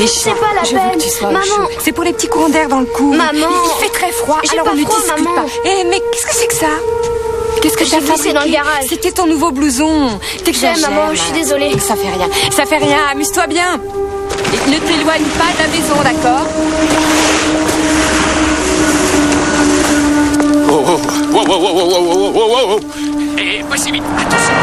Alicia, c'est pas la je veux peine. que tu sois au Maman. chaud. C'est pour les petits courants d'air dans le cou. Maman. Il fait très froid, J'ai alors pas on ne froid, discute maman. pas. Eh, mais qu'est-ce que c'est que ça? Qu'est-ce que J'ai t'as glissé fabriqué dans le garage. C'était ton nouveau blouson. T'exagères. maman, je suis désolée. Ça fait rien. Ça fait rien. Amuse-toi bien. Et ne t'éloigne pas de la maison, d'accord? Oh, oh, oh, oh, oh, oh, oh, oh, oh, oh. Et pas si vite. Attention.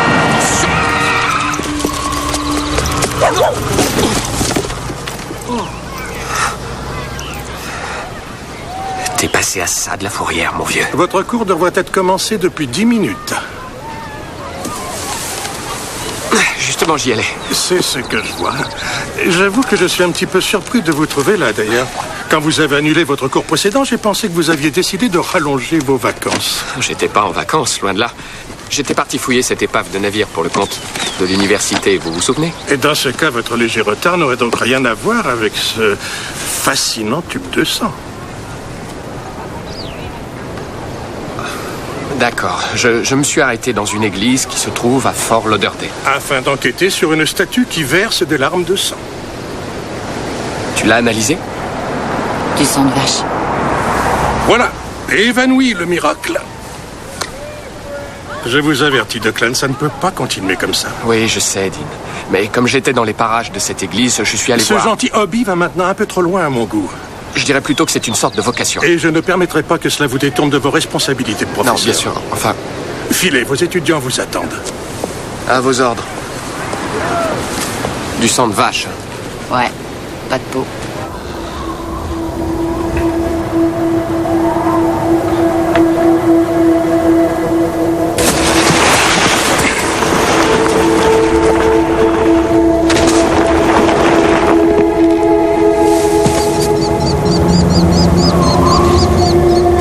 T'es passé à ça de la fourrière, mon vieux. Votre cours devrait être commencé depuis 10 minutes. Justement, j'y allais. C'est ce que je vois. J'avoue que je suis un petit peu surpris de vous trouver là, d'ailleurs. Quand vous avez annulé votre cours précédent, j'ai pensé que vous aviez décidé de rallonger vos vacances. J'étais pas en vacances, loin de là. J'étais parti fouiller cette épave de navire pour le compte de l'université, vous vous souvenez? Et dans ce cas, votre léger retard n'aurait donc rien à voir avec ce fascinant tube de sang. D'accord. Je me suis arrêté dans une église qui se trouve à Fort Lauderdale. Afin d'enquêter sur une statue qui verse des larmes de sang. Tu l'as analysé? Du sang de vache. Voilà, évanoui le miracle. Je vous avertis, Declan, ça ne peut pas continuer comme ça. Oui, je sais, Dean. Mais comme j'étais dans les parages de cette église, je suis allé Ce voir... gentil hobby va maintenant un peu trop loin à mon goût. Je dirais plutôt que c'est une sorte de vocation. Et je ne permettrai pas que cela vous détourne de vos responsabilités de professeur. Non, bien sûr. Enfin, Filez, vos étudiants vous attendent. à vos ordres. Du sang de vache. Ouais, pas de peau.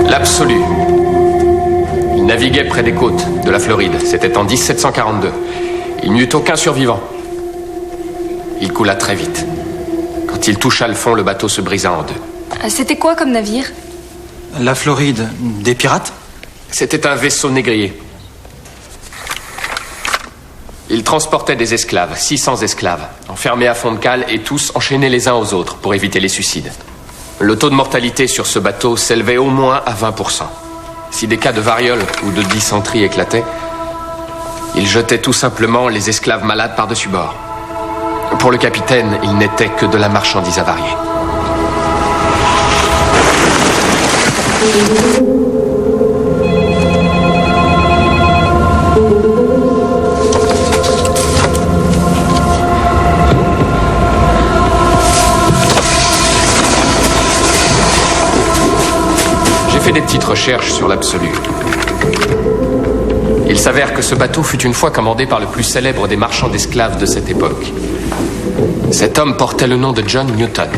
L'Absolu. Il naviguait près des côtes de la Floride. C'était en 1742. Il n'y eut aucun survivant. Il coula très vite. Quand il toucha le fond, le bateau se brisa en deux. C'était quoi comme navire? La Floride, des pirates? C'était un vaisseau négrier. Il transportait des esclaves, 600 esclaves, enfermés à fond de cale et tous enchaînés les uns aux autres pour éviter les suicides. Le taux de mortalité sur ce bateau s'élevait au moins à 20%. Si des cas de variole ou de dysenterie éclataient, il jetait tout simplement les esclaves malades par-dessus bord. Pour le capitaine, il n'était que de la marchandise avariée. J'ai fait des petites recherches sur l'Absolu. Il s'avère que ce bateau fut une fois commandé par le plus célèbre des marchands d'esclaves de cette époque. Cet homme portait le nom de John Newton.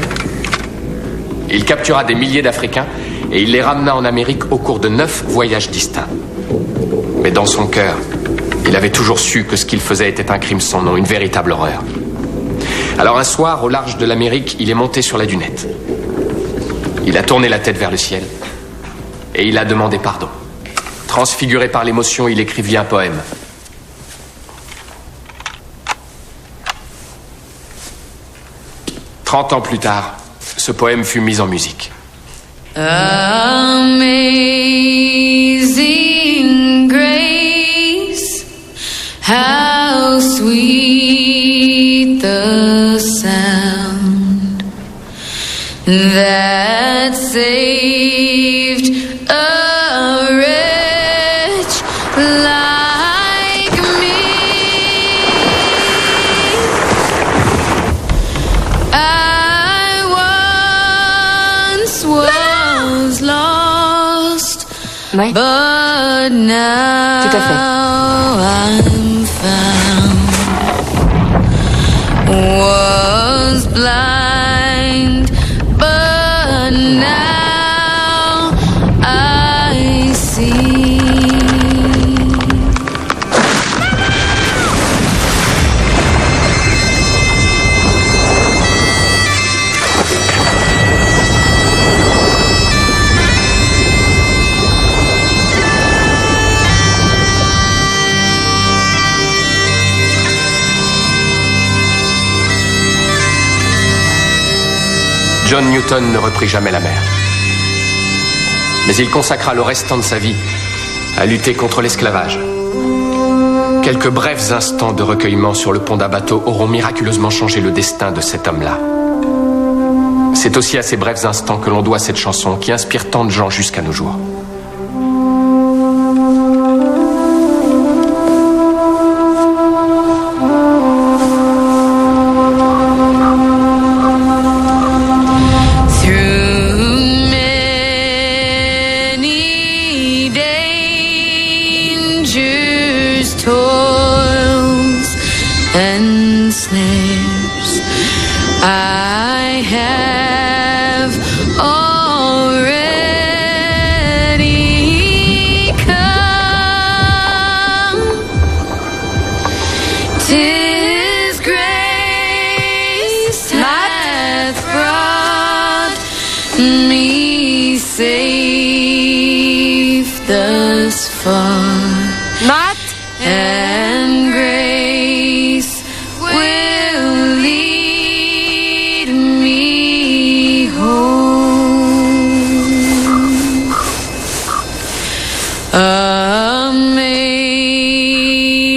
Il captura des milliers d'Africains et il les ramena en Amérique au cours de 9 voyages distincts. Mais dans son cœur, il avait toujours su que ce qu'il faisait était un crime sans nom, une véritable horreur. Alors un soir, au large de l'Amérique, il est monté sur la dunette. Il a tourné la tête vers le ciel et il a demandé pardon. Transfiguré par l'émotion, il écrivit un poème. « 30 ans plus tard, ce poème fut mis en musique. Amazing grace, how sweet the sound that saved a wretch like me. I once was lost, Ouais. but now Tout à fait. I'm found. Was blind, but now I see. John Newton ne reprit jamais la mer. Mais il consacra le restant de sa vie à lutter contre l'esclavage. Quelques brefs instants de recueillement sur le pont d'un bateau auront miraculeusement changé le destin de cet homme-là. C'est aussi à ces brefs instants que l'on doit cette chanson qui inspire tant de gens jusqu'à nos jours. Matt? And grace will lead me home.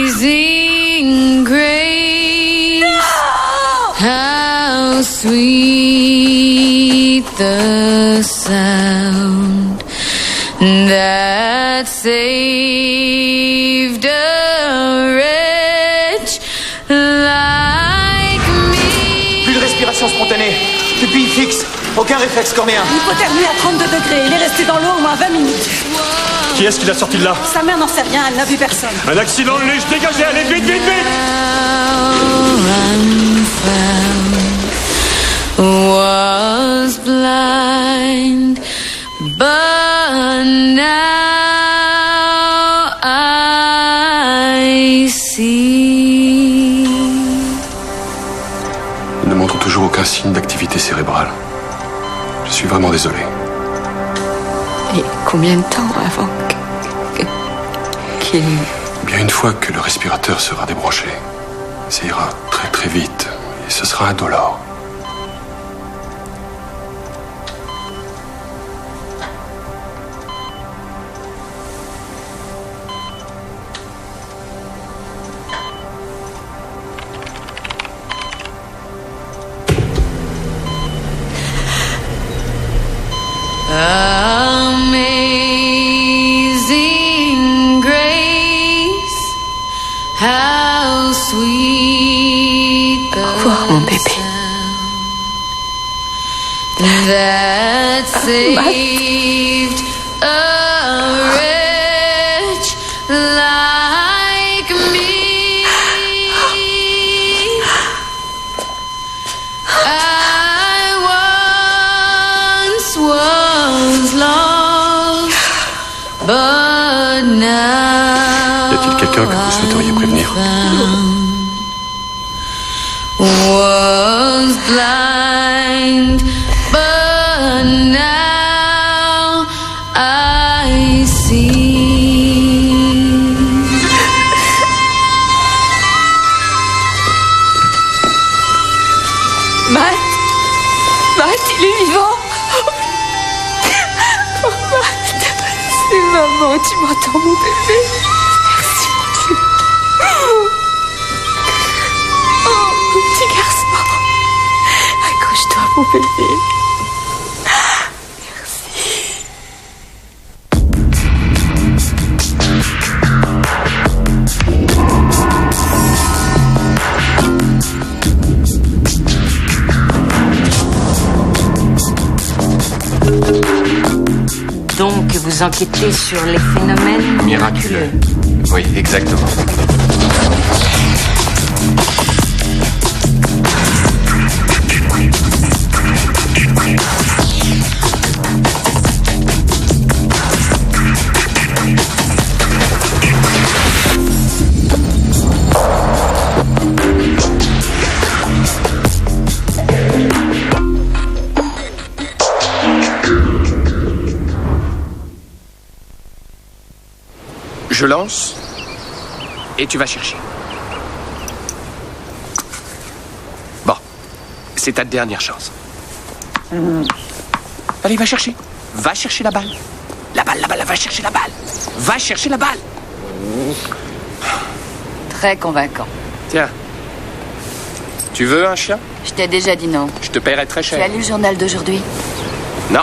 Amazing grace, how sweet the sound that saved a wretch like me. Plus de respiration spontanée. Pupille fixe. Aucun réflexe cornéen. Hypothermie à 32 degrés. Il est resté dans l'eau au moins 20 minutes. Qui est-ce qui l'a sorti de là? Sa mère n'en sait rien, elle n'a vu personne. Un accident de luge, dégagez, allez vite, vite, vite! Was blind, but now I see. Ils ne montrent toujours aucun signe d'activité cérébrale. Je suis vraiment désolé. Et combien de temps avant qu'il... Bien une fois que le respirateur sera débranché, ça ira très très vite et ce sera indolore. Amazing grace, how sweet the Mon bébé. sound that saved a wretch like me. Was lost, but now Y a-t-il quelqu'un que vous souhaiteriez prévenir? Was blind, but now I see. Matt? Matt, il est vivant? C'est maman, tu m'entends mon bébé? Merci mon Dieu. Oh, mon petit garçon. Accroche-toi mon bébé. Donc, vous enquêtez sur les phénomènes Miraculeux. Oui, exactement. Je lance et tu vas chercher. Bon, c'est ta dernière chance. Allez, va chercher. Va chercher la balle. La balle, va chercher la balle. Va chercher la balle. Très convaincant. Tiens. Tu veux un chien? Je t'ai déjà dit non. Je te paierai très Tu as cher. lu le journal d'aujourd'hui? Non.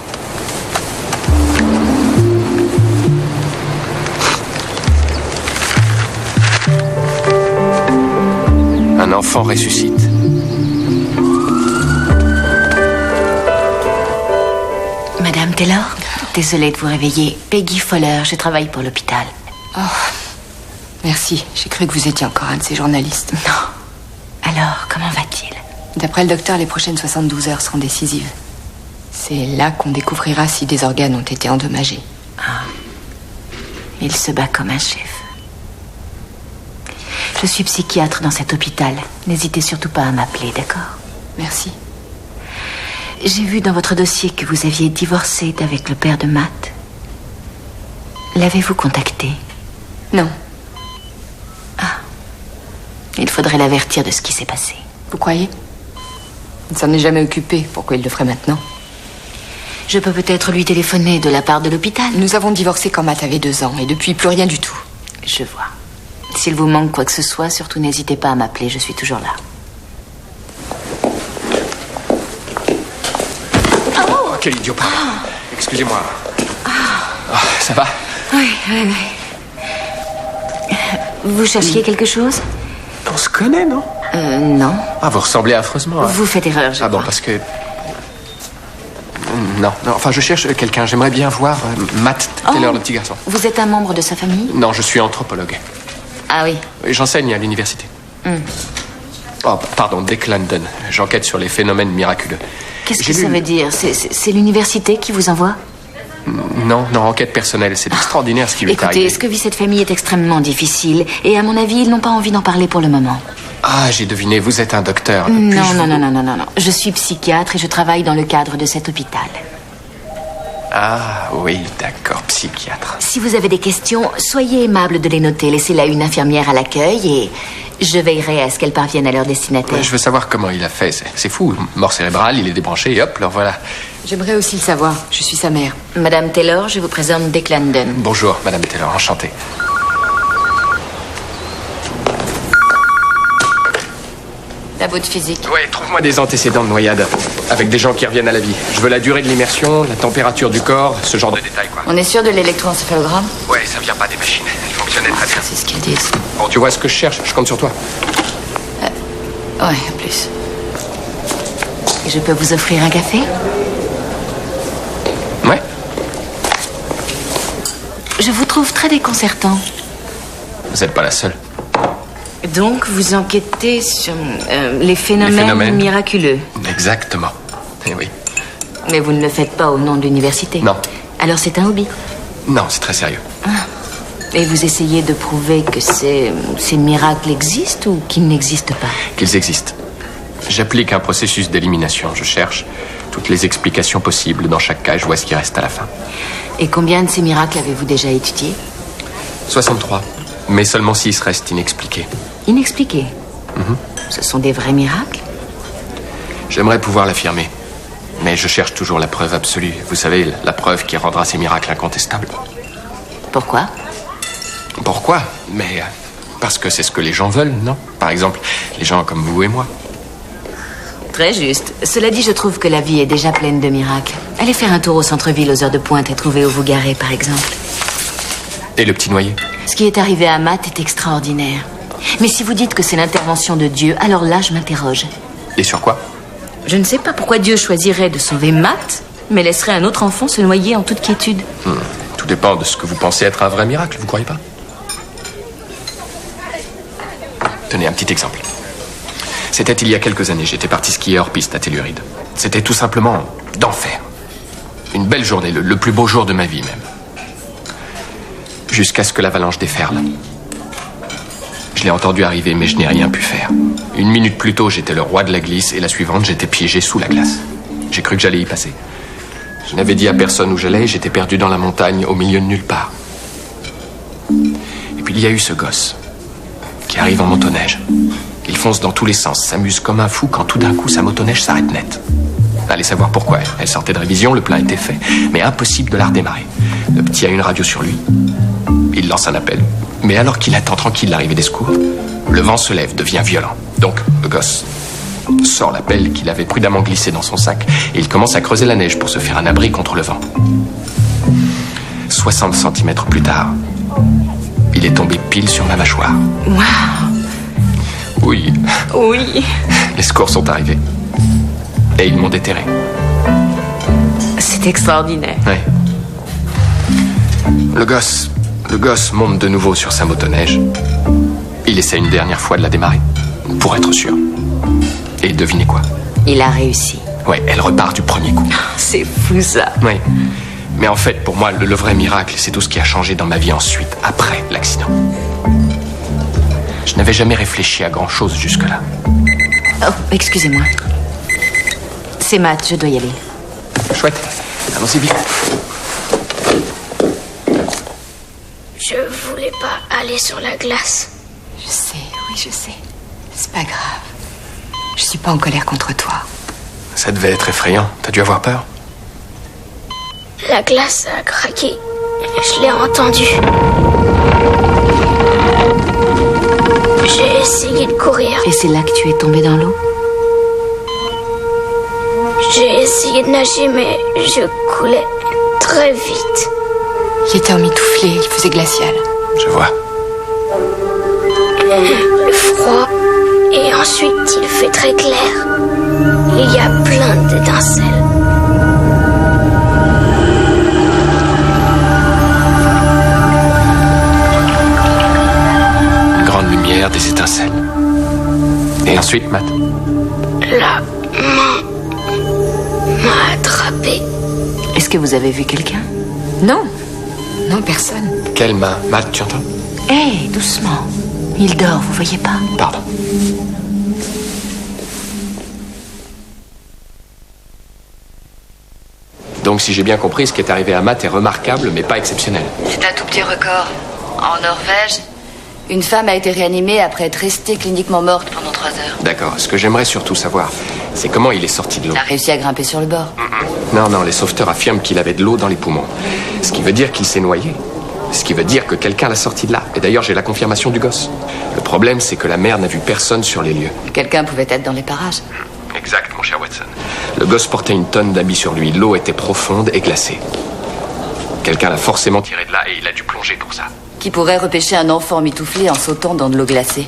Un enfant ressuscite. Madame Taylor, désolée de vous réveiller. Peggy Fowler, je travaille pour l'hôpital. Oh, merci. J'ai cru que vous étiez encore un de ces journalistes. Non. Alors, comment va-t-il? D'après le docteur, les prochaines 72 heures seront décisives. C'est là qu'on découvrira si des organes ont été endommagés. Il se bat comme un chef. Je suis psychiatre dans cet hôpital. N'hésitez surtout pas à m'appeler, d'accord? Merci. J'ai vu dans votre dossier que vous aviez divorcé d'avec le père de Matt. L'avez-vous contacté? Non. Il faudrait l'avertir de ce qui s'est passé. Vous croyez? Il ne s'en est jamais occupé. Pourquoi il le ferait maintenant? Je peux peut-être lui téléphoner de la part de l'hôpital. Nous avons divorcé quand Matt avait 2 ans et depuis plus rien du tout. Je vois. S'il vous manque quoi que ce soit, surtout n'hésitez pas à m'appeler, je suis toujours là. Oh, quel idiot, pardon. Excusez-moi. Ça va? Oui. Vous cherchiez quelque chose? On se connaît, non? Non. Ah, vous ressemblez affreusement à... Vous faites erreur, je Ah bon, crois. parce que... Non, enfin, je cherche quelqu'un. J'aimerais bien voir Matt Taylor, le petit garçon. Vous êtes un membre de sa famille? Non, je suis anthropologue. Ah oui. J'enseigne à l'université. Oh, pardon, Dick London. J'enquête sur les phénomènes miraculeux. Qu'est-ce J'ai que ça lu- veut dire? C'est l'université qui vous envoie? Non, enquête personnelle. C'est extraordinaire ce qui lui est Écoutez, arrivé. ce que vit cette famille est extrêmement difficile. Et à mon avis, ils n'ont pas envie d'en parler pour le moment. Ah, j'ai deviné, vous êtes un docteur. Non. Puis-je vous- Non. Je suis psychiatre et je travaille dans le cadre de cet hôpital. Ah, oui, d'accord, psychiatre. Si vous avez des questions, soyez aimable de les noter. Laissez-la une infirmière à l'accueil et je veillerai à ce qu'elles parviennent à leur destinataire. Ouais, je veux savoir comment il a fait. C'est fou. Mort cérébrale, il est débranché et hop, le voilà. J'aimerais aussi le savoir. Je suis sa mère. Madame Taylor, je vous présente Dick London. Bonjour, Madame Taylor, enchanté. Labo de physique. Ouais, trouve-moi des antécédents de noyade. Avec des gens qui reviennent à la vie. Je veux la durée de l'immersion, la température du corps, ce genre de détails, quoi. On est sûr de l'électroencéphalogramme? Ouais, ça vient pas des machines. Elle fonctionnait très bien. C'est ce qu'ils disent. Bon, tu vois ce que je cherche, je compte sur toi. Ouais, à plus. Je peux vous offrir un café? Ouais. Je vous trouve très déconcertant. Vous êtes pas la seule. Donc, vous enquêtez sur les phénomènes miraculeux. Exactement. Eh oui. Mais vous ne le faites pas au nom de l'université. Non. Alors c'est un hobby. Non, c'est très sérieux. Et vous essayez de prouver que ces miracles existent ou qu'ils n'existent pas? Qu'ils existent. J'applique un processus d'élimination. Je cherche toutes les explications possibles dans chaque cas et je vois ce qui reste à la fin. Et combien de ces miracles avez-vous déjà étudiés? 63. Mais seulement 6 restent inexpliqués. Inexpliqués. Ce sont des vrais miracles? J'aimerais pouvoir l'affirmer. Mais je cherche toujours la preuve absolue. Vous savez, la preuve qui rendra ces miracles incontestables. Pourquoi? Pourquoi? Mais parce que c'est ce que les gens veulent, non? Par exemple, les gens comme vous et moi. Très juste. Cela dit, je trouve que la vie est déjà pleine de miracles. Allez faire un tour au centre-ville aux heures de pointe et trouver où vous garer, par exemple. Et le petit noyer? Ce qui est arrivé à Matt est extraordinaire. Mais si vous dites que c'est l'intervention de Dieu, alors là, je m'interroge. Et sur quoi? Je ne sais pas pourquoi Dieu choisirait de sauver Matt, mais laisserait un autre enfant se noyer en toute quiétude. Tout dépend de ce que vous pensez être un vrai miracle, vous croyez pas? Tenez, un petit exemple. C'était il y a quelques années, j'étais parti skier hors piste à Telluride. C'était tout simplement d'enfer. Une belle journée, le plus beau jour de ma vie même. Jusqu'à ce que l'avalanche déferle. Je l'ai entendu arriver, mais je n'ai rien pu faire. 1 minute plus tôt, j'étais le roi de la glisse, et la suivante, j'étais piégé sous la glace. J'ai cru que j'allais y passer. Je n'avais dit à personne où j'allais, j'étais perdu dans la montagne, au milieu de nulle part. Et puis il y a eu ce gosse, qui arrive en motoneige. Il fonce dans tous les sens, s'amuse comme un fou, quand tout d'un coup, sa motoneige s'arrête net. Allez savoir pourquoi. Elle sortait de révision, le plein était fait, mais impossible de la redémarrer. Le petit a une radio sur lui. Il lance un appel. Mais alors qu'il attend tranquille l'arrivée des secours, le vent se lève, devient violent. Donc, le gosse sort l'appel qu'il avait prudemment glissé dans son sac et il commence à creuser la neige pour se faire un abri contre le vent. 60 cm plus tard, il est tombé pile sur ma mâchoire. Waouh! Oui. Oui. Les secours sont arrivés. Et ils m'ont déterré. C'est extraordinaire. Ouais. Le gosse monte de nouveau sur sa motoneige. Il essaie une dernière fois de la démarrer, pour être sûr. Et devinez quoi? Il a réussi. Ouais, elle repart du premier coup. C'est fou ça. Ouais. Mais en fait, pour moi, le vrai miracle, c'est tout ce qui a changé dans ma vie ensuite, après l'accident. Je n'avais jamais réfléchi à grand-chose jusque-là. Oh, excusez-moi. C'est Matt, je dois y aller. Chouette. Allons-y vite. Je voulais pas aller sur la glace. Je sais, oui, je sais. C'est pas grave. Je suis pas en colère contre toi. Ça devait être effrayant. T'as dû avoir peur? La glace a craqué. Je l'ai entendu. J'ai essayé de courir. Et c'est là que tu es tombé dans l'eau? J'ai essayé de nager, mais je coulais très vite. Il était emmitouflé, il faisait glacial. Je vois. Le froid. Et ensuite, il fait très clair. Il y a plein d'étincelles. Une grande lumière, des étincelles. Et ensuite, Matt? La main m'a attrapé. Est-ce que vous avez vu quelqu'un? Non. Non, personne. Quelle main? Matt, tu entends? Hé, doucement. Il dort, vous voyez pas? Pardon. Donc, si j'ai bien compris, ce qui est arrivé à Matt est remarquable, mais pas exceptionnel. C'est un tout petit record. En Norvège, une femme a été réanimée après être restée cliniquement morte pendant 3 heures. D'accord. Ce que j'aimerais surtout savoir, c'est comment il est sorti de l'eau. Il a réussi à grimper sur le bord. Non, les sauveteurs affirment qu'il avait de l'eau dans les poumons. Ce qui veut dire qu'il s'est noyé. Ce qui veut dire que quelqu'un l'a sorti de là. Et d'ailleurs, j'ai la confirmation du gosse. Le problème, c'est que la mère n'a vu personne sur les lieux. Quelqu'un pouvait être dans les parages. Exact, mon cher Watson. Le gosse portait une tonne d'habits sur lui. L'eau était profonde et glacée. Quelqu'un l'a forcément tiré de là et il a dû plonger pour ça. Qui pourrait repêcher un enfant mitouflé en sautant dans de l'eau glacée?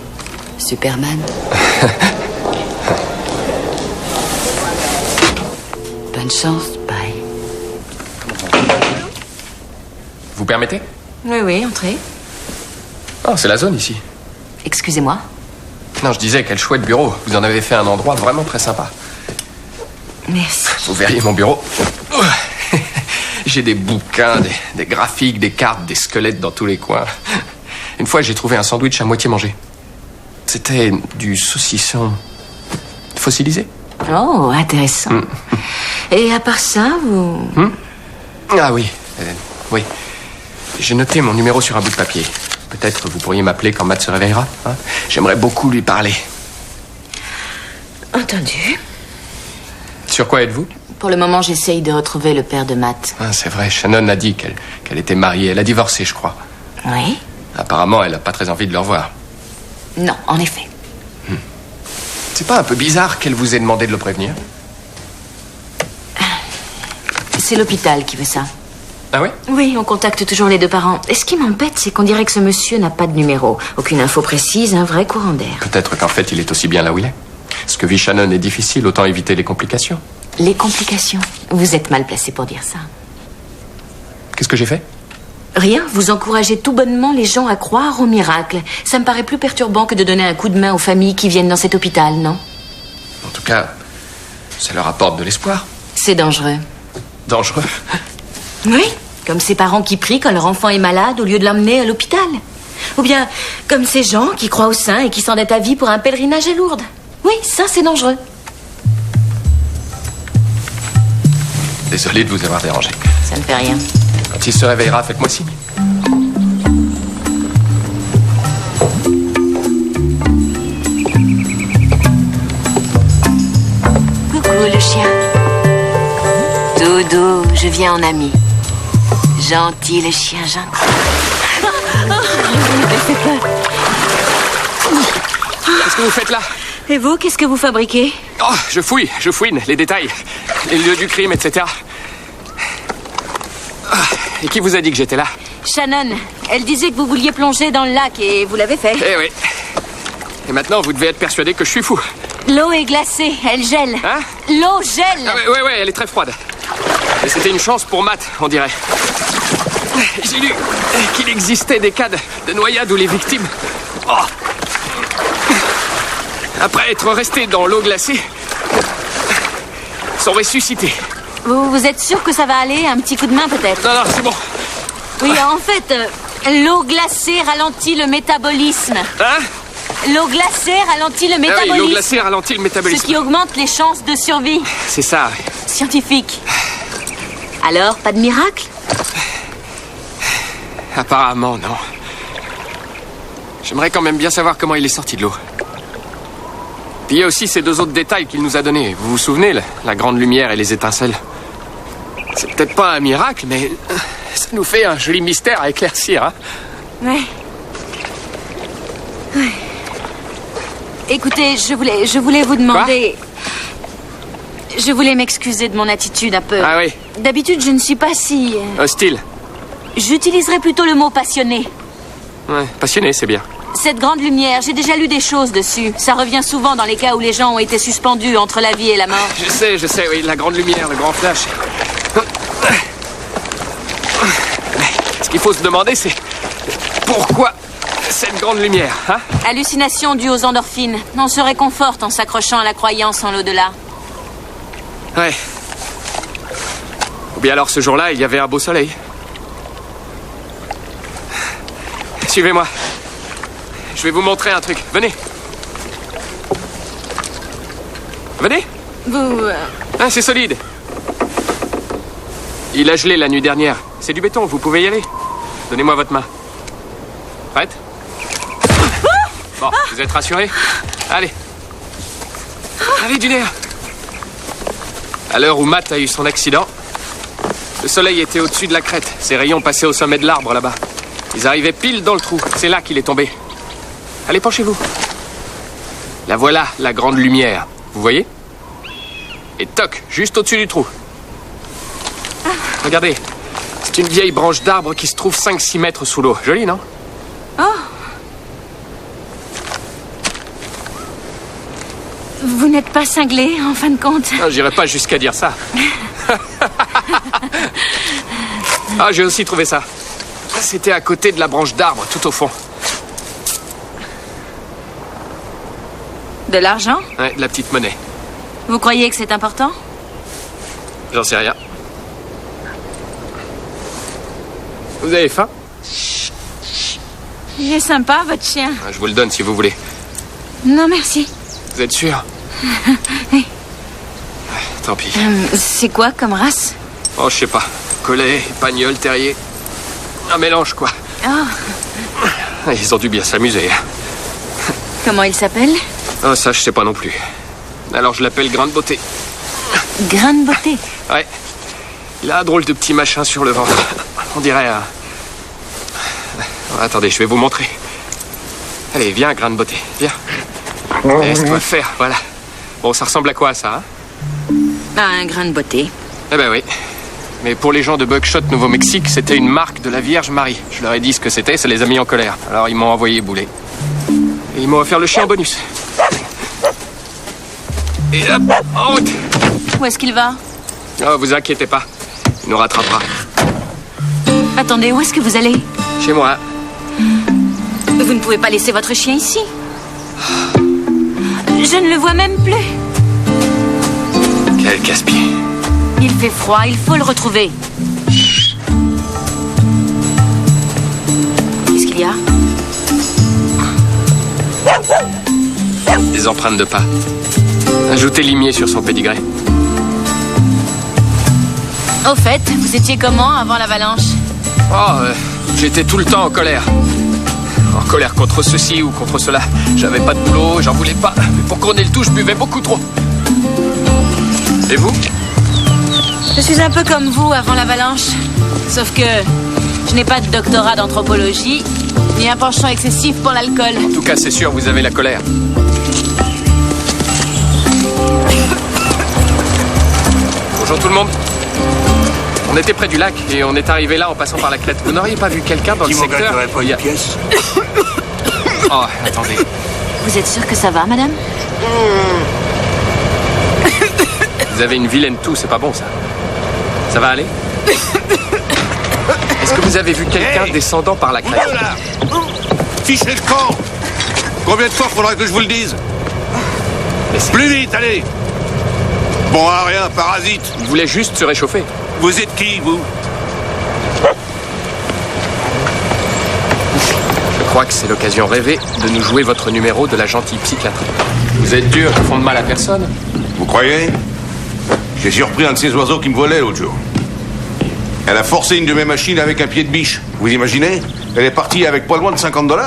Superman. Bonne chance, bye. Vous permettez? Oui, entrez. Oh, c'est la zone ici. Excusez-moi. Non, je disais, quel chouette bureau. Vous en avez fait un endroit vraiment très sympa. Merci. Vous verriez mon bureau. J'ai des bouquins, des graphiques, des cartes, des squelettes dans tous les coins. Une fois, j'ai trouvé un sandwich à moitié mangé. C'était du saucisson fossilisé. Oh, intéressant. Et à part ça, vous... Ah oui, oui. J'ai noté mon numéro sur un bout de papier. Peut-être vous pourriez m'appeler quand Matt se réveillera. Hein? J'aimerais beaucoup lui parler. Entendu. Sur quoi êtes-vous? Pour le moment, j'essaye de retrouver le père de Matt. Ah, c'est vrai, Shannon a dit qu'elle était mariée. Elle a divorcé, je crois. Oui? Apparemment, elle n'a pas très envie de le revoir. Non, en effet. C'est pas un peu bizarre qu'elle vous ait demandé de le prévenir? C'est l'hôpital qui veut ça. Ah oui? Oui, on contacte toujours les deux parents. Et ce qui m'embête, c'est qu'on dirait que ce monsieur n'a pas de numéro. Aucune info précise, un vrai courant d'air. Peut-être qu'en fait, il est aussi bien là où il est. Ce que vit Shannon est difficile, autant éviter les complications. Les complications? Vous êtes mal placé pour dire ça. Qu'est-ce que j'ai fait? Rien, vous encouragez tout bonnement les gens à croire au miracle. Ça me paraît plus perturbant que de donner un coup de main aux familles qui viennent dans cet hôpital, non? En tout cas, ça leur apporte de l'espoir. C'est dangereux. Dangereux? Oui, comme ces parents qui prient quand leur enfant est malade au lieu de l'emmener à l'hôpital. Ou bien comme ces gens qui croient aux saints et qui s'endettent à vie pour un pèlerinage à Lourdes. Oui, ça c'est dangereux. Désolé de vous avoir dérangé. Ça ne fait rien. Quand il se réveillera, faites-moi signe. Coucou le chien. Viens en ami. Gentil, le chien gentil. Qu'est-ce que vous faites là? Et vous, qu'est-ce que vous fabriquez? Oh, je fouine les détails, les lieux du crime, etc. Et qui vous a dit que j'étais là? Shannon, elle disait que vous vouliez plonger dans le lac et vous l'avez fait. Eh oui. Et maintenant, vous devez être persuadé que je suis fou. L'eau est glacée, elle gèle. Hein? L'eau gèle. Ah ouais, elle est très froide. Mais c'était une chance pour Matt, on dirait. J'ai lu qu'il existait des cas de noyade où les victimes... Oh, après être restés dans l'eau glacée, sont ressuscités. Vous êtes sûr que ça va aller? Un petit coup de main peut-être? Non, c'est bon. Oui, en fait, l'eau glacée ralentit le métabolisme. Hein? L'eau glacée ralentit le métabolisme. Ah oui, l'eau glacée ralentit le métabolisme. Ce qui augmente les chances de survie. C'est ça. Scientifique. Alors, pas de miracle? Apparemment, non. J'aimerais quand même bien savoir comment il est sorti de l'eau. Puis il y a aussi ces 2 autres détails qu'il nous a donnés. Vous vous souvenez, la grande lumière et les étincelles? C'est peut-être pas un miracle, mais ça nous fait un joli mystère à éclaircir, hein? Ouais. Écoutez, je voulais vous demander... Je voulais m'excuser de mon attitude un peu. Ah oui? D'habitude, je ne suis pas si... Hostile? J'utiliserais plutôt le mot passionné. Ouais, passionné, c'est bien. Cette grande lumière, j'ai déjà lu des choses dessus. Ça revient souvent dans les cas où les gens ont été suspendus entre la vie et la mort. Je sais, oui, la grande lumière, le grand flash. Mais ce qu'il faut se demander, c'est... Pourquoi cette grande lumière, hein? Hallucination due aux endorphines. On se réconforte en s'accrochant à la croyance en l'au-delà. Ouais. Ou bien alors, ce jour-là, il y avait un beau soleil. Suivez-moi. Je vais vous montrer un truc. Venez. Venez. Vous... Ah, c'est solide. Il a gelé la nuit dernière. C'est du béton, vous pouvez y aller. Donnez-moi votre main. Prête? Bon, vous êtes rassurés? Allez. Allez, du nerf. À l'heure où Matt a eu son accident, le soleil était au-dessus de la crête. Ses rayons passaient au sommet de l'arbre, là-bas. Ils arrivaient pile dans le trou. C'est là qu'il est tombé. Allez, penchez-vous. La voilà, la grande lumière. Vous voyez? Et toc, juste au-dessus du trou. Regardez. C'est une vieille branche d'arbre qui se trouve 5-6 mètres sous l'eau. Joli, non? Oh! Vous n'êtes pas cinglé, en fin de compte? Non, j'irai pas jusqu'à dire ça. Ah, j'ai aussi trouvé ça. C'était à côté de la branche d'arbre, tout au fond. De l'argent? Ouais, de la petite monnaie. Vous croyez que c'est important? J'en sais rien. Vous avez faim? Il est sympa, votre chien. Je vous le donne si vous voulez. Non, merci. Vous êtes sûr? Oui. Tant pis. C'est quoi comme race? Oh, je sais pas. Collet, pagnol, terrier. Un mélange, quoi. Oh. Ils ont dû bien s'amuser. Comment il s'appelle? Oh, ça, je sais pas non plus. Alors, je l'appelle Grain de Beauté. Grain de Beauté? Ouais. Il a un drôle de petit machin sur le ventre. On dirait un... Attendez, je vais vous montrer. Allez, viens, Grain de Beauté. Viens. Laisse-toi faire, voilà. Bon, ça ressemble à quoi, ça, hein? Un grain de beauté. Eh ben oui. Mais pour les gens de Buckshot, Nouveau-Mexique, c'était une marque de la Vierge Marie. Je leur ai dit ce que c'était, ça les a mis en colère. Alors ils m'ont envoyé bouler. Et ils m'ont offert le chien en bonus. Et hop, en route. Où est-ce qu'il va? Oh, vous inquiétez pas. Il nous rattrapera. Attendez, où est-ce que vous allez? Chez moi. Vous ne pouvez pas laisser votre chien ici. Je ne le vois même plus. Quel casse-pied. Il fait froid, il faut le retrouver. Qu'est-ce qu'il y a? Des empreintes de pas. Ajoutez limier sur son pédigré. Au fait, vous étiez comment avant l'avalanche? Oh, j'étais tout le temps en colère. En colère contre ceci ou contre cela. J'avais pas de boulot, j'en voulais pas. Mais pour couronner le tout, je buvais beaucoup trop. Et vous? Je suis un peu comme vous avant l'avalanche. Sauf que je n'ai pas de doctorat d'anthropologie, ni un penchant excessif pour l'alcool. En tout cas, c'est sûr, vous avez la colère. Bonjour tout le monde. On était près du lac et on est arrivé là en passant par la crête. Vous n'auriez pas vu quelqu'un dans le secteur? Pas une pièce. Oh, attendez. Vous êtes sûr que ça va, madame? Vous avez une vilaine toux, c'est pas bon ça. Ça va aller? Est-ce que vous avez vu quelqu'un descendant par la crête? Fichez le camp! Combien de fois faudra que je vous le dise? Plus vite, allez! Bon à rien, parasite! Il voulait juste se réchauffer. Vous êtes qui, vous? Je crois que c'est l'occasion rêvée de nous jouer votre numéro de la gentille psychiatrie. Vous êtes dur, ils font de mal à personne. Vous croyez? J'ai surpris un de ces oiseaux qui me volait l'autre jour. Elle a forcé une de mes machines avec un pied de biche. Vous imaginez? Elle est partie avec pas loin de $50.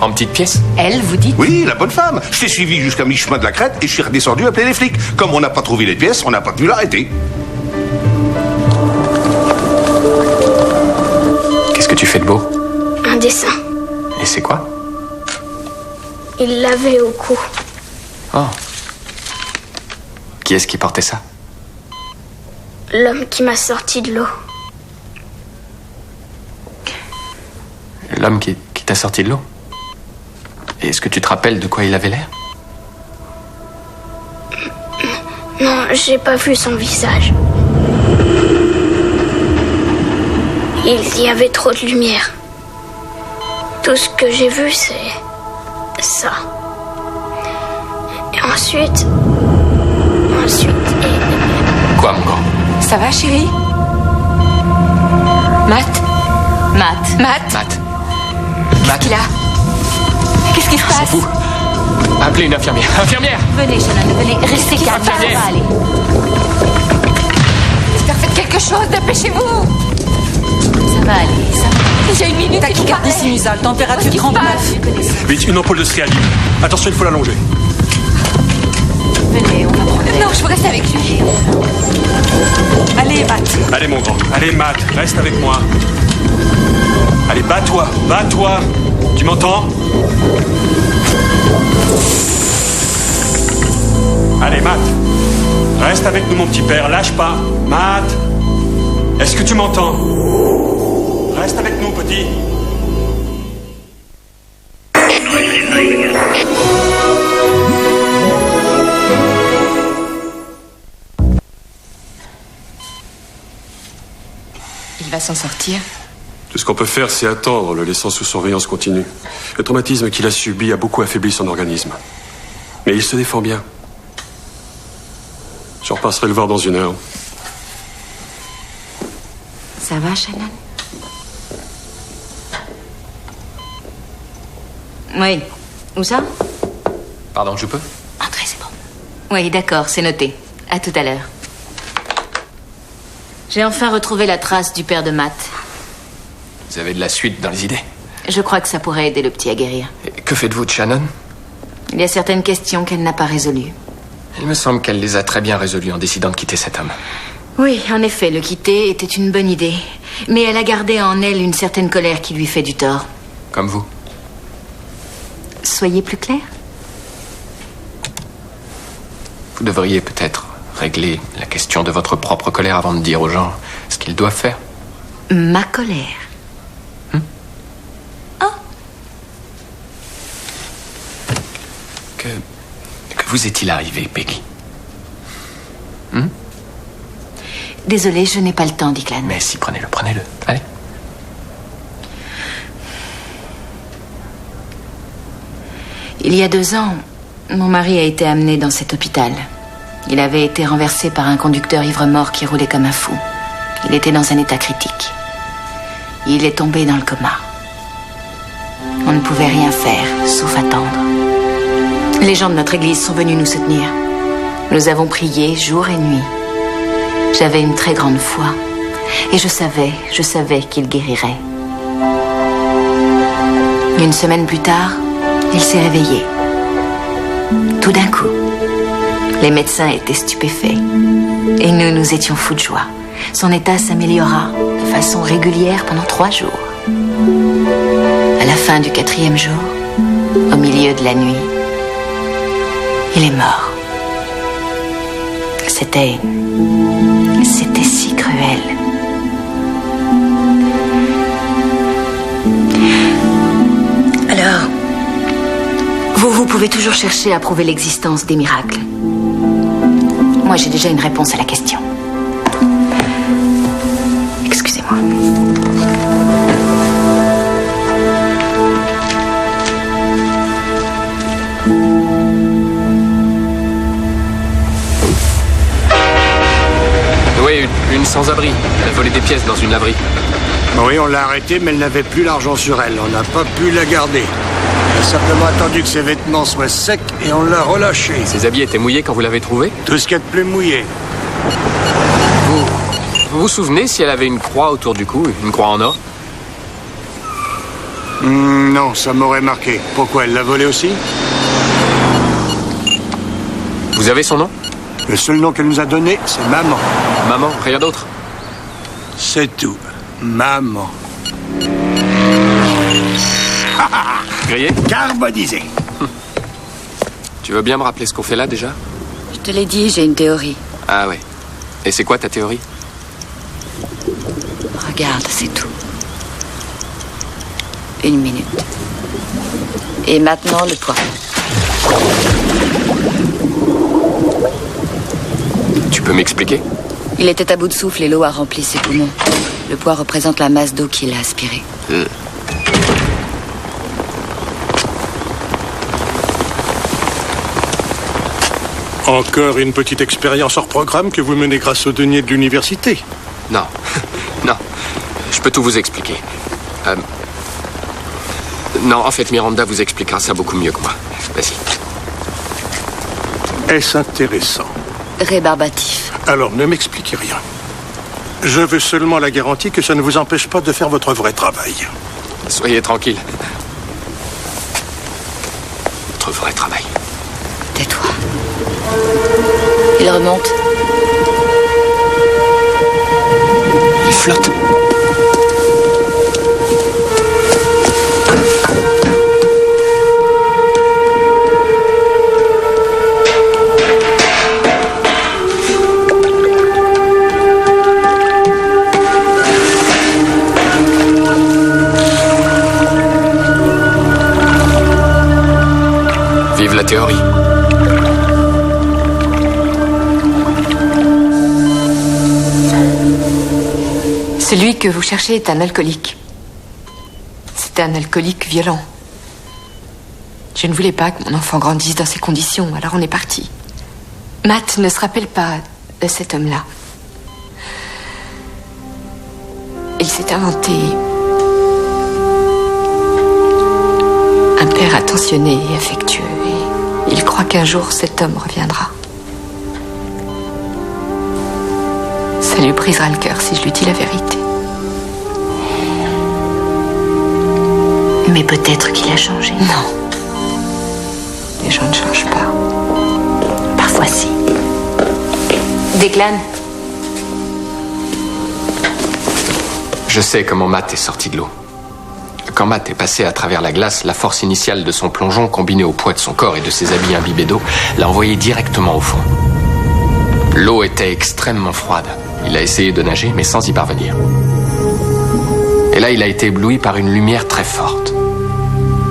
En petites pièces? Elle, vous dites? Oui, la bonne femme. Je t'ai suivi jusqu'à mi-chemin de la crête et je suis redescendu appeler les flics. Comme on n'a pas trouvé les pièces, on n'a pas pu l'arrêter. Qu'est-ce que tu fais de beau? Un dessin. Et c'est quoi? Il l'avait au cou. Oh. Qui est-ce qui portait ça? L'homme qui m'a sorti de l'eau. L'homme qui t'a sorti de l'eau? Et est-ce que tu te rappelles de quoi il avait l'air? Non, j'ai pas vu son visage. Il y avait trop de lumière. Tout ce que j'ai vu, c'est ça. Et ensuite... Quoi, mon grand? Ça va, chérie? Matt? Matt. Qu'est-ce qu'il a? Qu'est-ce qui se passe? S'en fout. Appelez une infirmière. Infirmière! Venez, Shannon, venez. Restez calme, ça va aller. J'espère que faites quelque chose, dépêchez-vous! Ça va aller, ça va. J'ai une minute, Tachycardie sinusale, température 39. Vite, une ampoule de Strialine. Attention, il faut l'allonger. Venez, on va prendre l'air. Non, je veux rester avec lui. Allez, Matt. Allez, mon grand. Allez, Matt, reste avec moi. Allez, bats-toi, bats-toi. Tu m'entends? Allez, Matt. Reste avec nous, mon petit père. Lâche pas. Matt. Est-ce que tu m'entends? Reste avec nous, petit. Il va s'en sortir. Tout ce qu'on peut faire, c'est attendre, le laissant sous surveillance continue. Le traumatisme qu'il a subi a beaucoup affaibli son organisme. Mais il se défend bien. Je repasserai le voir dans 1 heure. Ça va, Shannon? Oui. Où ça? Pardon, je peux? Entrez, c'est bon. Oui, d'accord, c'est noté. À tout à l'heure. J'ai enfin retrouvé la trace du père de Matt. Vous avez de la suite dans les idées. Je crois que ça pourrait aider le petit à guérir. Et que faites-vous de Shannon? Il y a certaines questions qu'elle n'a pas résolues. Il me semble qu'elle les a très bien résolues en décidant de quitter cet homme. Oui, en effet, le quitter était une bonne idée. Mais elle a gardé en elle une certaine colère qui lui fait du tort. Comme vous. Soyez plus clair. Vous devriez peut-être régler la question de votre propre colère avant de dire aux gens ce qu'ils doivent faire. Ma colère. Que vous est-il arrivé, Peggy? Désolée, je n'ai pas le temps, Declan. Mais si, prenez-le. Allez. Il y a 2 ans, mon mari a été amené dans cet hôpital. Il avait été renversé par un conducteur ivre-mort qui roulait comme un fou. Il était dans un état critique. Il est tombé dans le coma. On ne pouvait rien faire, sauf attendre. Les gens de notre église sont venus nous soutenir. Nous avons prié jour et nuit. J'avais une très grande foi. Et je savais qu'il guérirait. 1 semaine plus tard, il s'est réveillé. Tout d'un coup. Les médecins étaient stupéfaits. Et nous étions fous de joie. Son état s'améliora de façon régulière pendant 3 jours. À la fin du 4e jour, au milieu de la nuit, il est mort. C'était si cruel. Alors, vous pouvez toujours chercher à prouver l'existence des miracles. Moi, j'ai déjà une réponse à la question. Excusez-moi. Oui, une sans-abri. Elle a volé des pièces dans une laverie. Oui, on l'a arrêtée, mais elle n'avait plus l'argent sur elle. On n'a pas pu la garder. Elle a simplement attendu que ses vêtements soient secs et on l'a relâchée. Ses habits étaient mouillés quand vous l'avez trouvée? Tout ce qu'il y a de plus mouillé. Vous vous souvenez si elle avait une croix autour du cou, une croix en or? Non, ça m'aurait marqué. Pourquoi, elle l'a volée aussi? Vous avez son nom? Le seul nom qu'elle nous a donné, c'est Maman. Maman, rien d'autre? C'est tout. Maman. Grillé? Carbonisé. Tu veux bien me rappeler ce qu'on fait là déjà? Je te l'ai dit, j'ai une théorie. Ah ouais. Et c'est quoi ta théorie? Regarde, c'est tout. 1 minute. Et maintenant, le poids. Tu peux m'expliquer? Il était à bout de souffle et l'eau a rempli ses poumons. Le poids représente la masse d'eau qu'il a aspirée. Encore une petite expérience hors programme que vous menez grâce au denier de l'université. Non. Non. Je peux tout vous expliquer. Non, en fait, Miranda vous expliquera ça beaucoup mieux que moi. Vas-y. Est-ce intéressant? Rébarbatif. Alors, ne m'expliquez rien. Je veux seulement la garantie que ça ne vous empêche pas de faire votre vrai travail. Soyez tranquille. Votre vrai travail. Tais-toi. Il remonte. Il flotte. Vive la théorie. Celui que vous cherchez est un alcoolique. C'est un alcoolique violent. Je ne voulais pas que mon enfant grandisse dans ces conditions, alors on est parti. Matt ne se rappelle pas de cet homme-là. Il s'est inventé un père attentionné et affectueux, et il croit qu'un jour cet homme reviendra. Ça lui brisera le cœur si je lui dis la vérité. Mais peut-être qu'il a changé. Non. Les gens ne changent pas. Parfois si. Declan. Je sais comment Matt est sorti de l'eau. Quand Matt est passé à travers la glace, la force initiale de son plongeon, combinée au poids de son corps et de ses habits imbibés d'eau, l'a envoyé directement au fond. L'eau était extrêmement froide. Il a essayé de nager, mais sans y parvenir. Et là, il a été ébloui par une lumière très forte.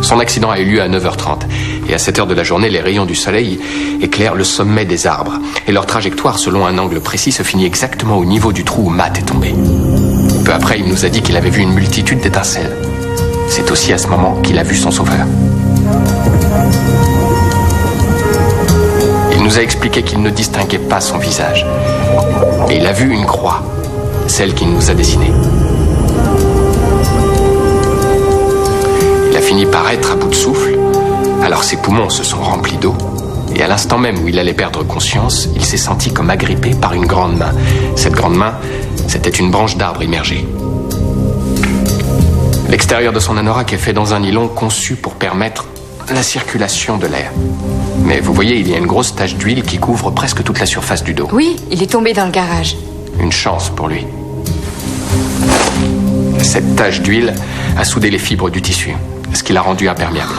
Son accident a eu lieu à 9h30. Et à cette heure de la journée, les rayons du soleil éclairent le sommet des arbres. Et leur trajectoire, selon un angle précis, se finit exactement au niveau du trou où Matt est tombé. Peu après, il nous a dit qu'il avait vu une multitude d'étincelles. C'est aussi à ce moment qu'il a vu son sauveur. Il nous a expliqué qu'il ne distinguait pas son visage. Et il a vu une croix, celle qu'il nous a dessinée. Il a fini par être à bout de souffle, alors ses poumons se sont remplis d'eau, et à l'instant même où il allait perdre conscience, il s'est senti comme agrippé par une grande main. Cette grande main, c'était une branche d'arbre immergée. L'extérieur de son anorak est fait dans un nylon conçu pour permettre la circulation de l'air. Mais vous voyez, il y a une grosse tache d'huile qui couvre presque toute la surface du dos. Oui, il est tombé dans le garage. Une chance pour lui. Cette tache d'huile a soudé les fibres du tissu, ce qui l'a rendu imperméable.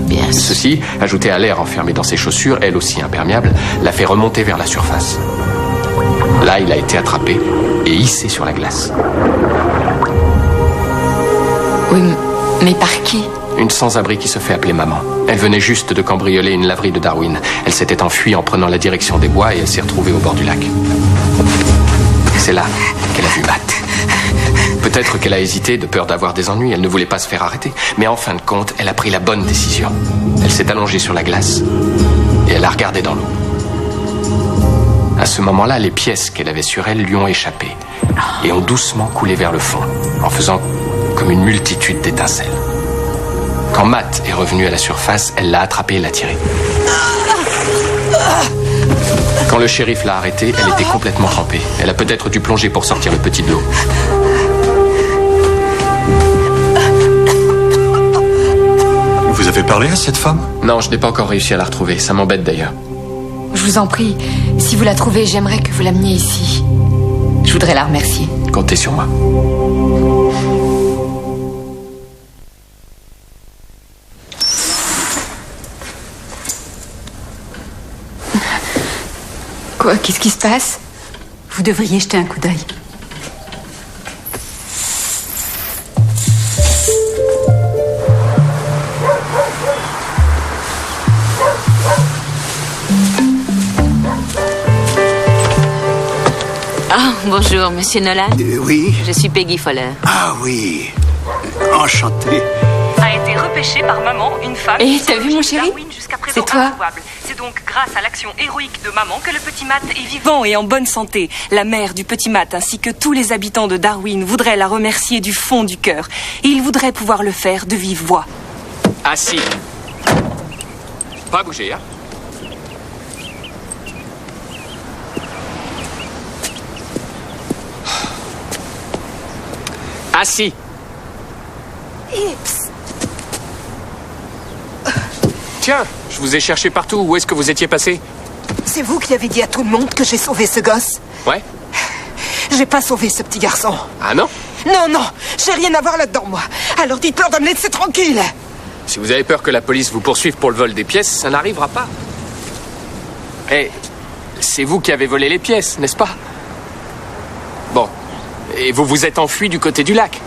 Bien sûr. Ceci, ajouté à l'air enfermé dans ses chaussures, elle aussi imperméable, l'a fait remonter vers la surface. Là, il a été attrapé et hissé sur la glace. Oui, mais par qui? Une sans-abri qui se fait appeler maman. Elle venait juste de cambrioler une laverie de Darwin. Elle s'était enfuie en prenant la direction des bois et elle s'est retrouvée au bord du lac. C'est là qu'elle a vu Matt. Peut-être qu'elle a hésité de peur d'avoir des ennuis. Elle ne voulait pas se faire arrêter. Mais en fin de compte, elle a pris la bonne décision. Elle s'est allongée sur la glace et elle a regardé dans l'eau. À ce moment-là, les pièces qu'elle avait sur elle lui ont échappé et ont doucement coulé vers le fond, en faisant comme une multitude d'étincelles. Quand Matt est revenu à la surface, elle l'a attrapé et l'a tiré. Quand le shérif l'a arrêtée, elle était complètement trempée. Elle a peut-être dû plonger pour sortir le petit de l'eau. Vous avez parlé à cette femme? Non, je n'ai pas encore réussi à la retrouver. Ça m'embête d'ailleurs. Je vous en prie, si vous la trouvez, j'aimerais que vous l'ameniez ici. Je voudrais la remercier. Comptez sur moi. Quoi? Qu'est-ce qui se passe? Vous devriez jeter un coup d'œil. Ah, bonjour, monsieur Nolan. Oui. Je suis Peggy Fowler. Ah oui. Enchanté. A été repêchée par maman, une femme. Et t'as vu mon chéri? C'est toi? C'est donc grâce à l'action héroïque de maman que le petit Matt est vivant et en bonne santé. La mère du petit Matt ainsi que tous les habitants de Darwin voudraient la remercier du fond du cœur. Et ils voudraient pouvoir le faire de vive voix. Assis. Pas bouger, hein? Assis. Tiens, je vous ai cherché partout. Où est-ce que vous étiez passé? C'est vous qui avez dit à tout le monde que j'ai sauvé ce gosse? Ouais. J'ai pas sauvé ce petit garçon. Ah non? Non, j'ai rien à voir là-dedans, moi. Alors dites-leur de me laisser tranquille. Si vous avez peur que la police vous poursuive pour le vol des pièces, ça n'arrivera pas. Eh, c'est vous qui avez volé les pièces, n'est-ce pas? Bon. Et vous vous êtes enfui du côté du lac.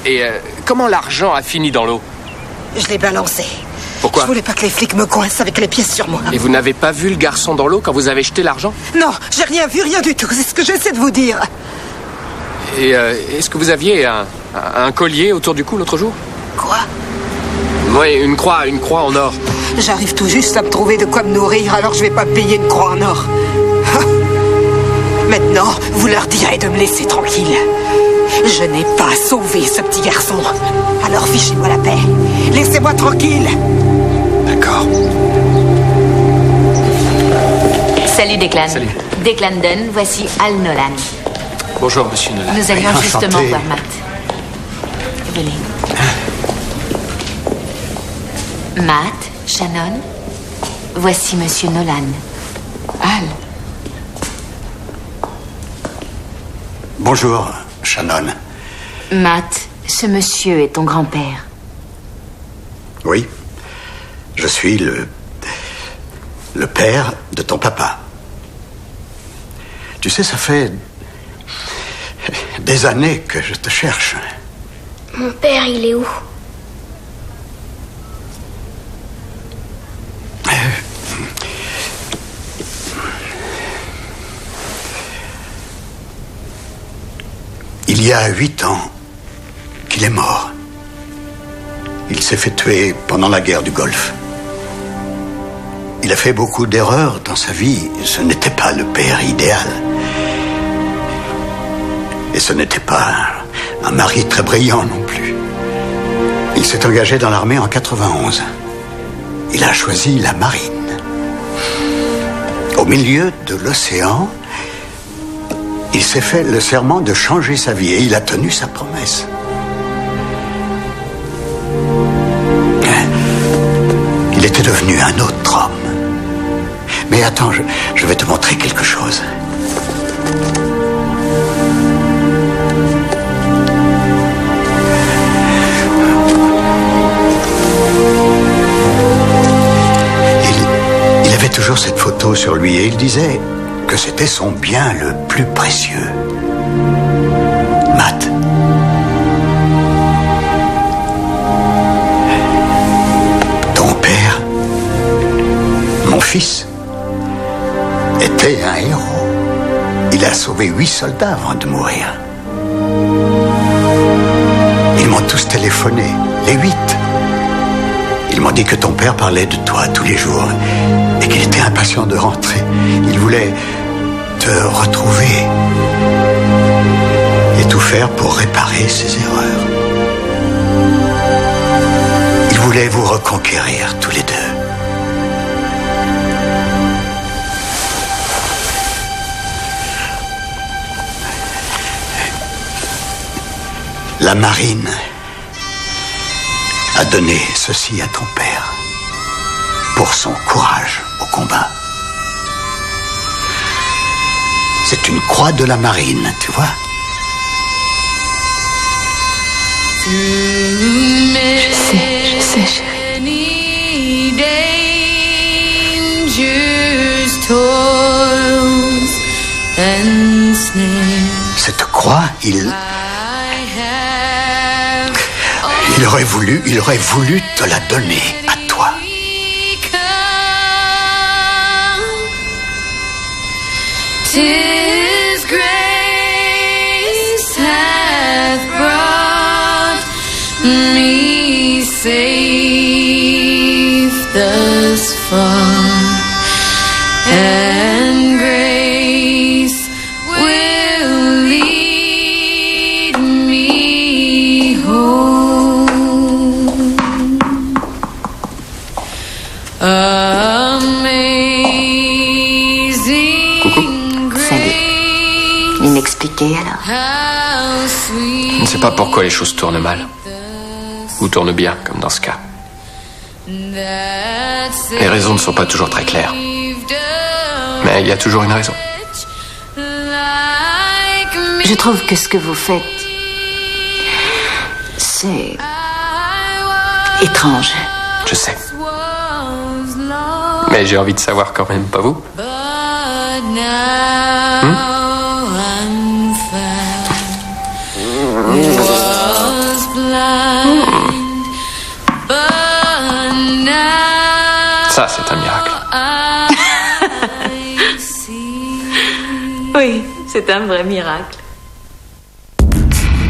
Et comment l'argent a fini dans l'eau? Je l'ai balancé. Pourquoi? Je voulais pas que les flics me coincent avec les pièces sur moi. Et vous n'avez pas vu le garçon dans l'eau quand vous avez jeté l'argent? Non, j'ai rien vu, rien du tout. C'est ce que j'essaie de vous dire. Et est-ce que vous aviez un collier autour du cou l'autre jour? Quoi? Oui, une croix en or. J'arrive tout juste à me trouver de quoi me nourrir, alors je vais pas payer une croix en or. Maintenant, vous leur direz de me laisser tranquille. Je n'ai pas sauvé ce petit garçon. Alors fichez-moi la paix. Laissez-moi tranquille. D'accord. Salut Declan. Salut. Declan Dunn, voici Al Nolan. Bonjour, monsieur Nolan. Nous allions Enchanté. justement voir Matt. Venez. Matt, Shannon, voici monsieur Nolan. Al. Bonjour, Shannon. Matt, ce monsieur est ton grand-père. Oui. Je suis le père de ton papa. Tu sais, ça fait des années que je te cherche. Mon père, il est où? Il y a 8 ans qu'il est mort. Il s'est fait tuer pendant la guerre du Golfe. Il a fait beaucoup d'erreurs dans sa vie. Ce n'était pas le père idéal. Et ce n'était pas un mari très brillant non plus. Il s'est engagé dans l'armée en 91. Il a choisi la marine. Au milieu de l'océan, il s'est fait le serment de changer sa vie et il a tenu sa promesse. était devenu un autre homme. Mais attends, je vais te montrer quelque chose. Il avait toujours cette photo sur lui et il disait que c'était son bien le plus précieux. Matt. Ton père, mon fils, était un héros. Il a sauvé 8 soldats avant de mourir. Ils m'ont tous téléphoné, les 8. Ils m'ont dit que ton père parlait de toi tous les jours et qu'il était impatient de rentrer. Il voulait te retrouver et tout faire pour réparer ses erreurs. Il voulait vous reconquérir tous les deux. La marine a donné ceci à ton père pour son courage au combat. C'est une croix de la marine, tu vois. Je sais, chérie. Cette croix, il aurait voulu te la donner à toi. His grace hath brought me safe thus far, and grace will lead me home. Amazing grace. Inexpliqué alors. Je ne sais pas pourquoi les choses tournent mal. Ou tournent bien, comme dans ce cas. Les raisons ne sont pas toujours très claires. Mais il y a toujours une raison. Je trouve que ce que vous faites, c'est étrange. Je sais. Mais j'ai envie de savoir quand même, pas vous? Ça, c'est un miracle. Oui, c'est un vrai miracle.